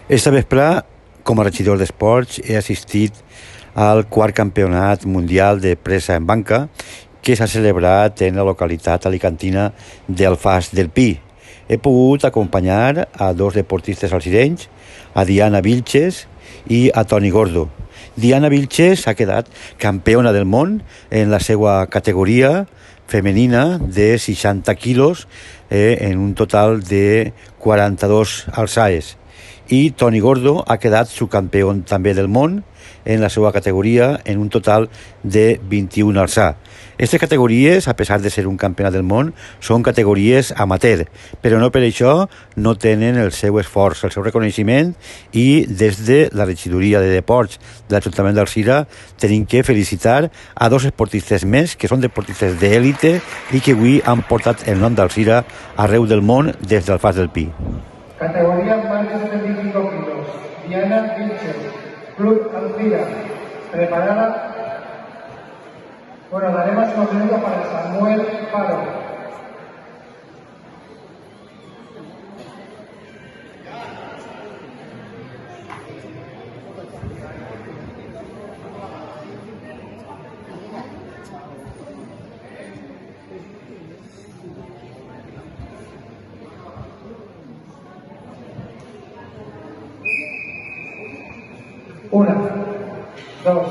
Esta vesprà, com a regidor d'Esports, he assistit al quart campionat mundial de presa en banca que s'ha celebrat en la localitat alicantina d'Alfàs del Pi. He pogut acompanyar a dos deportistes alcirenys, a Diana Vilches i a Toni Gordo. Diana Vilches ha quedat campiona del món en la seva categoria femenina de 60 quilos en un total de 42 alçades. I Toni Gordo ha quedat subcampió també del món en la seva categoria en un total de 21 alçar. Aquestes categories, a pesar de ser un campionat del món, són categories amateur, però no per això no tenen el seu esforç, el seu reconeixement, i des de la regidoria de Deports de l'Ajuntament d'Alzira tenim que felicitar a dos esportistes més, que són deportistes d'élite i que avui han portat el nom d'Alzira arreu del món des d'Alfàs del Pi. Categoría más de 75 kilos. Diana Vilches, Club Alzira. Preparada. Bueno, daremos unos minutos para Samuel Faro. Una, dos,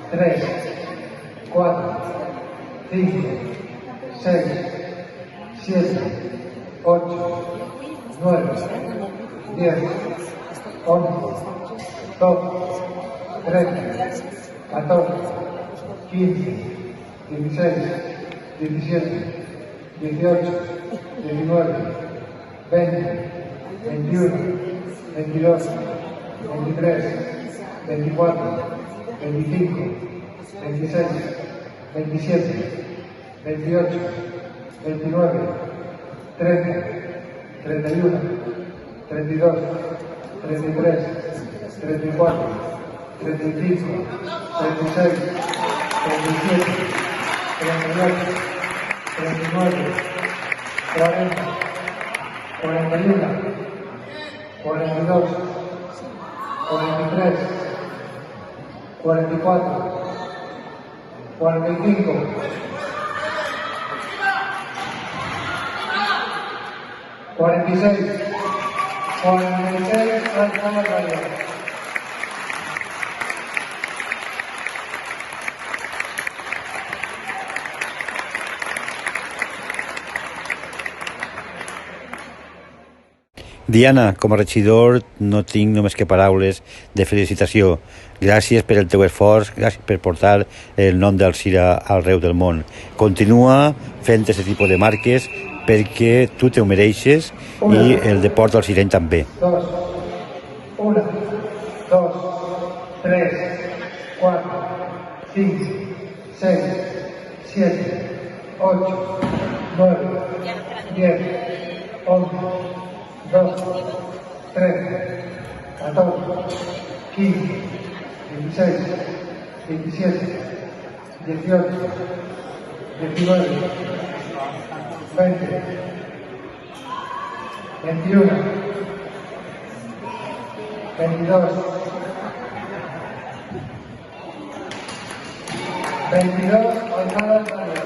tres, cuatro, cinco, seis, siete, ocho, nueve, 10, 11, 12, 13, 14, 15, 16, 17, 18, 19, 20, 21, 22, 23, 24, 25, 26, 27, 28, 29, 30, 31, 32, 33, 34, 35, 36, 37, 38, 39, 40, 41, 42, 43, 44, 45, 46, 46, alza la raya. Diana, com a regidor, no tinc només que paraules de felicitació. Gràcies per el teu esforç, gràcies per portar el nom d'Alzira arreu del món. Continua fent aquest tipus de marques perquè tu te ho mereixes i el deport alcireny també. 2, 1, 2, 3, 4, 5, 6, 7, 8, 9, 10, 11, 12, 13, 14, 15, 16, 17, 18, 19, 20, 21, 22, 22, alzadas varias.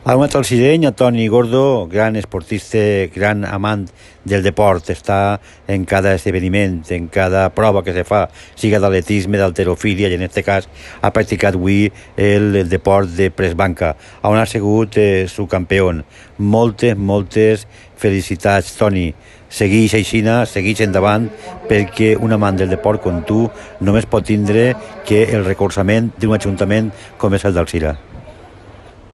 Ha donat al sireny a Toni Gordo, gran esportista, gran amant del deport. Està en cada esdeveniment, en cada prova que se fa, siga d'atletisme, d'halterofília, i en aquest cas ha practicat avui el deport de presbanca, on ha sigut subcampió. Moltes felicitats, Toni. Segueix aixina, segueix endavant, perquè un amant del deport com tu només pot tindre que el recolzament d'un ajuntament com és el d'Alzira.